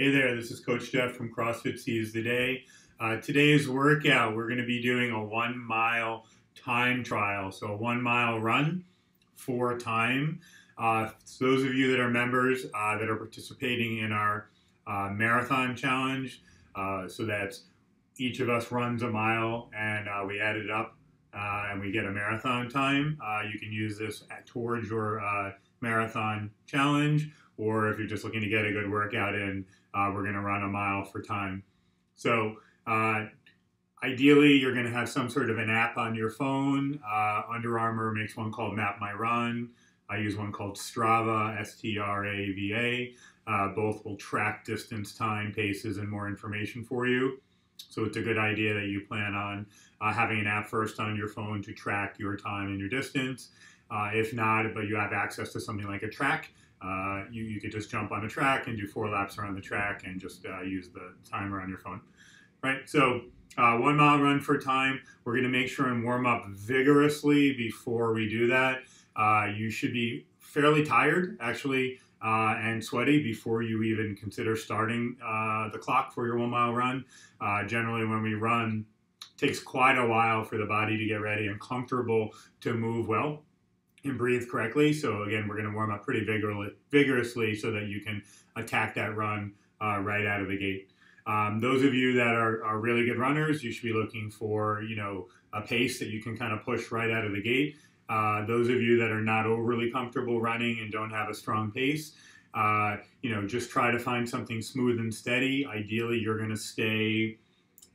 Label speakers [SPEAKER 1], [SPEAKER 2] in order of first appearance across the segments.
[SPEAKER 1] Hey there, this is Coach Jeff from CrossFit Seize the Day. Today's workout, we're going to be doing a 1 mile time trial. So a 1 mile run for time. So those of you that are members that are participating in our marathon challenge, so that's each of us runs a mile and we add it up and we get a marathon time. You can use this towards your marathon challenge, or if you're just looking to get a good workout in, we're going to run a mile for time. So ideally, you're going to have some sort of an app on your phone. Under Armour makes one called Map My Run. I use one called Strava, S-T-R-A-V-A. Both will track distance, time, paces, and more information for you. So it's a good idea that you plan on having an app first on your phone to track your time and your distance. If not, but you have access to something like a track, you could just jump on a track and do 4 laps around the track and just use the timer on your phone. Right, so 1 mile run for time. We're going to make sure and warm up vigorously before we do that. You should be fairly tired, actually, and sweaty before you even consider starting the clock for your 1 mile run. Generally, when we run, it takes quite a while for the body to get ready and comfortable to move well and breathe correctly. So again, we're going to warm up pretty vigorously so that you can attack that run right out of the gate. Those of you that are really good runners, you should be looking for, a pace that you can kind of push right out of the gate. Those of you that are not overly comfortable running and don't have a strong pace, just try to find something smooth and steady. Ideally, you're going to stay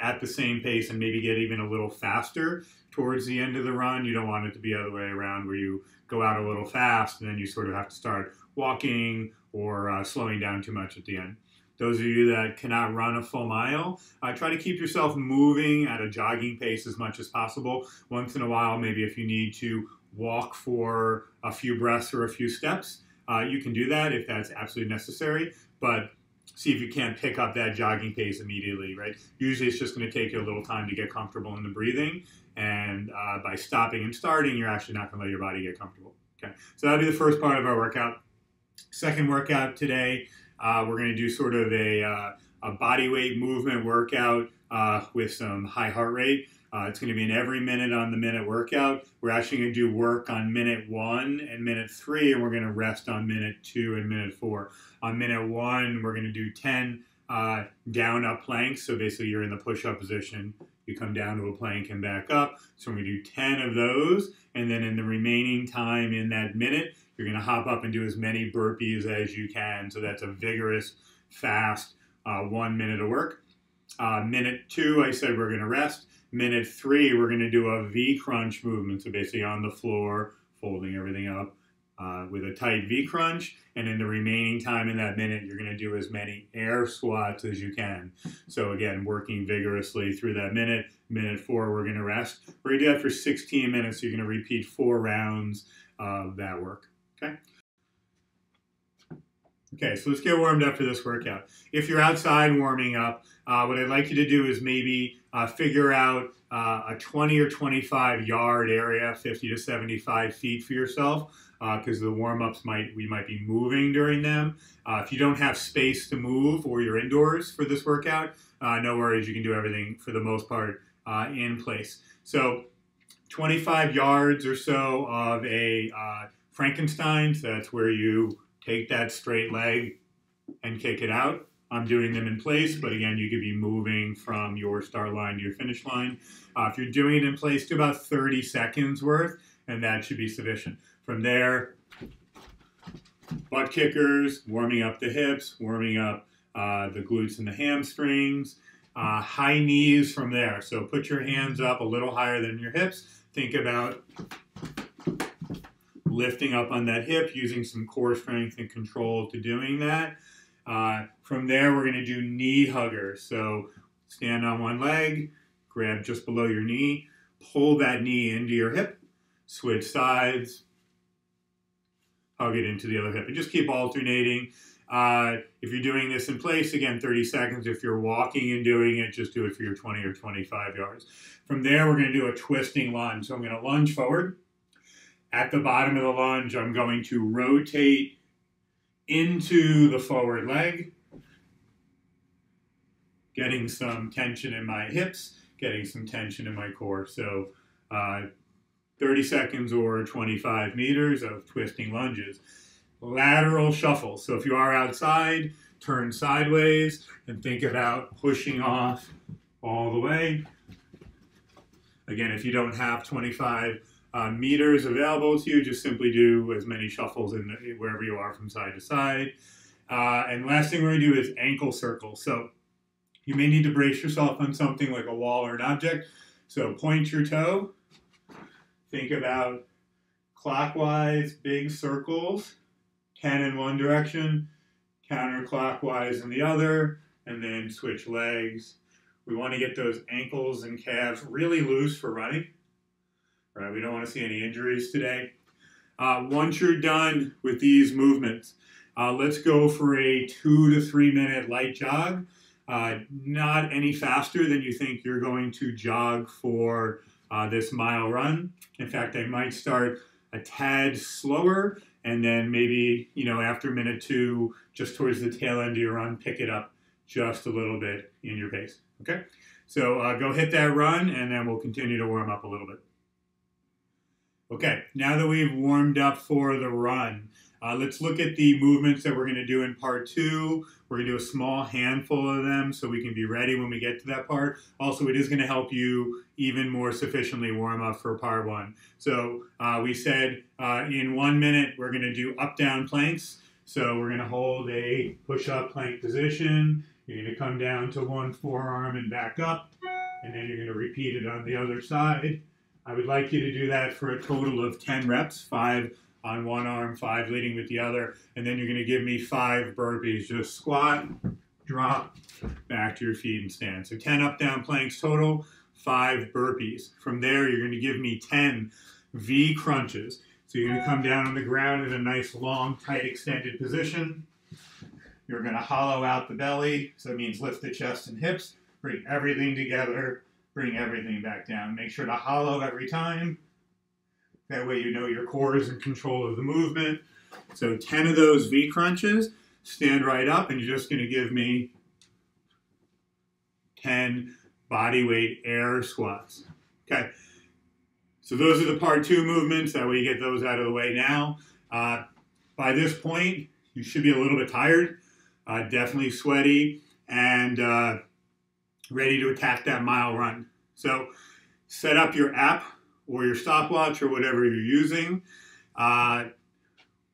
[SPEAKER 1] at the same pace and maybe get even a little faster towards the end of the run. You don't want it to be the other way around where you go out a little fast and then you sort of have to start walking or slowing down too much at the end. Those of you that cannot run a full mile, try to keep yourself moving at a jogging pace as much as possible. Once in a while, maybe if you need to walk for a few breaths or a few steps, you can do that if that's absolutely necessary. But see if you can't pick up that jogging pace immediately, right? Usually it's just going to take you a little time to get comfortable in the breathing. And by stopping and starting, you're actually not going to let your body get comfortable. Okay, so that'll be the first part of our workout. Second workout today, we're going to do sort of a body weight movement workout with some high heart rate. It's going to be an every minute on the minute workout. We're actually going to do work on minute 1 and minute 3, and we're going to rest on minute 2 and minute 4. On minute 1, we're going to do 10 down-up planks. So basically you're in the push-up position. You come down to a plank and back up. So we're going to do 10 of those. And then in the remaining time in that minute, you're going to hop up and do as many burpees as you can. So that's a vigorous, fast 1 minute of work. Minute 2, I said we're going to rest. Minute 3, we're going to do a V crunch movement. So basically on the floor, folding everything up with a tight V crunch. And in the remaining time in that minute, you're going to do as many air squats as you can. So again, working vigorously through that minute. Minute 4, we're going to rest. We're going to do that for 16 minutes. So you're going to repeat 4 rounds of that work. Okay. Okay, so let's get warmed up for this workout. If you're outside warming up, what I'd like you to do is maybe figure out a 20 or 25 yard area, 50 to 75 feet for yourself, because the warm-ups we might be moving during them. If you don't have space to move or you're indoors for this workout, no worries, you can do everything for the most part in place. So 25 yards or so of a Frankensteins, that's where you take that straight leg and kick it out. I'm doing them in place, but again, you could be moving from your start line to your finish line. If you're doing it in place, do about 30 seconds worth, and that should be sufficient. From there, butt kickers, warming up the hips, warming up the glutes and the hamstrings, high knees from there. So put your hands up a little higher than your hips. Think about lifting up on that hip, using some core strength and control to doing that. From there, we're going to do knee huggers. So stand on one leg, grab just below your knee, pull that knee into your hip, switch sides, hug it into the other hip, and just keep alternating. If you're doing this in place, again, 30 seconds. If you're walking and doing it, just do it for your 20 or 25 yards. From there, we're going to do a twisting lunge. So I'm going to lunge forward. At the bottom of the lunge, I'm going to rotate into the forward leg, getting some tension in my hips, getting some tension in my core. So 30 seconds or 25 meters of twisting lunges. Lateral shuffle. So if you are outside, turn sideways and think about pushing off all the way. Again, if you don't have 25 meters available to you, just simply do as many shuffles wherever you are from side to side. And last thing we're going to do is ankle circles. So you may need to brace yourself on something like a wall or an object. So point your toe. Think about clockwise big circles, 10 in one direction, counterclockwise in the other, and then switch legs. We want to get those ankles and calves really loose for running. Right? We don't want to see any injuries today. Once you're done with these movements, let's go for a 2 to 3 minute light jog. Not any faster than you think you're going to jog for this mile run. In fact, I might start a tad slower, and then maybe, after minute 2, just towards the tail end of your run, pick it up just a little bit in your pace. Okay? So go hit that run, and then we'll continue to warm up a little bit. Okay, now that we've warmed up for the run, let's look at the movements that we're going to do in part 2. We're going to do a small handful of them so we can be ready when we get to that part. Also, it is going to help you even more sufficiently warm up for part 1. So we said in 1 minute, we're going to do up-down planks. So we're going to hold a push-up plank position. You're going to come down to one forearm and back up. And then you're going to repeat it on the other side. I would like you to do that for a total of 10 reps, 5 on one arm, 5 leading with the other, and then you're going to give me 5 burpees. Just squat, drop, back to your feet and stand. So 10 up-down planks total, 5 burpees. From there, you're going to give me 10 V crunches. So you're going to come down on the ground in a nice, long, tight, extended position. You're going to hollow out the belly, so it means lift the chest and hips, bring everything together, bring everything back down. Make sure to hollow every time. That way you know your core is in control of the movement. So 10 of those V crunches, stand right up, and you're just going to give me 10 body weight air squats. Okay, so those are the part 2 movements. That way you get those out of the way now. By this point, you should be a little bit tired, definitely sweaty, and ready to attack that mile run. So set up your app or your stopwatch or whatever you're using.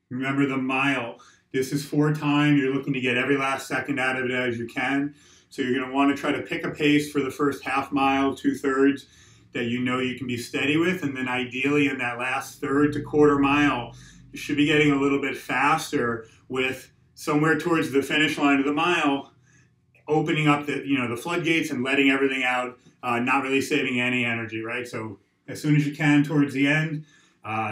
[SPEAKER 1] Remember the mile. This is for time. You're looking to get every last second out of it as you can. So you're going to want to try to pick a pace for the first half mile, 2/3 that you know you can be steady with. And then ideally in that last third to quarter mile, you should be getting a little bit faster with somewhere towards the finish line of the mile, opening up the floodgates and letting everything out, not really saving any energy, right? So as soon as you can towards the end,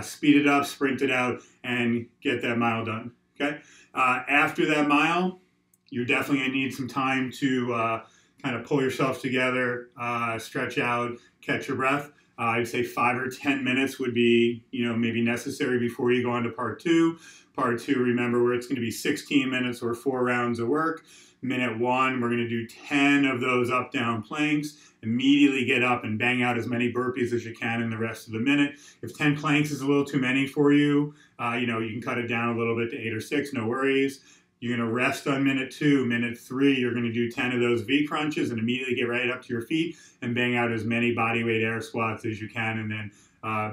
[SPEAKER 1] speed it up, sprint it out, and get that mile done, okay? After that mile, you're definitely going to need some time to kind of pull yourself together, stretch out, catch your breath. I'd say 5 or 10 minutes would be, maybe necessary before you go on to part 2. Part 2, remember, where it's going to be 16 minutes or 4 rounds of work. Minute 1, we're going to do 10 of those up-down planks. Immediately get up and bang out as many burpees as you can in the rest of the minute. If 10 planks is a little too many for you, you can cut it down a little bit to 8 or 6, no worries. You're going to rest on minute 2. Minute 3, you're going to do 10 of those V crunches and immediately get right up to your feet and bang out as many bodyweight air squats as you can. And then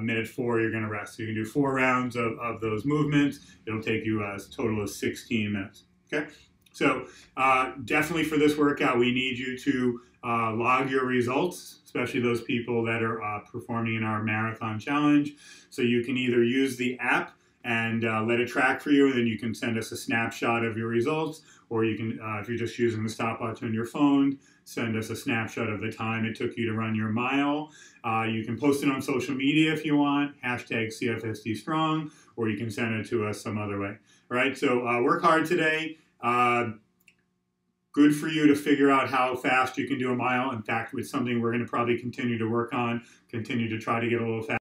[SPEAKER 1] minute 4, you're going to rest. So you can do 4 rounds of those movements. It'll take you a total of 16 minutes. Okay? So definitely for this workout, we need you to log your results, especially those people that are performing in our marathon challenge. So you can either use the app and let it track for you, and then you can send us a snapshot of your results, or you can, if you're just using the stopwatch on your phone, send us a snapshot of the time it took you to run your mile. You can post it on social media if you want, hashtag CFSD Strong, or you can send it to us some other way. All right, so work hard today. Good for you to figure out how fast you can do a mile. In fact, it's something we're going to probably continue to work on, continue to try to get a little faster.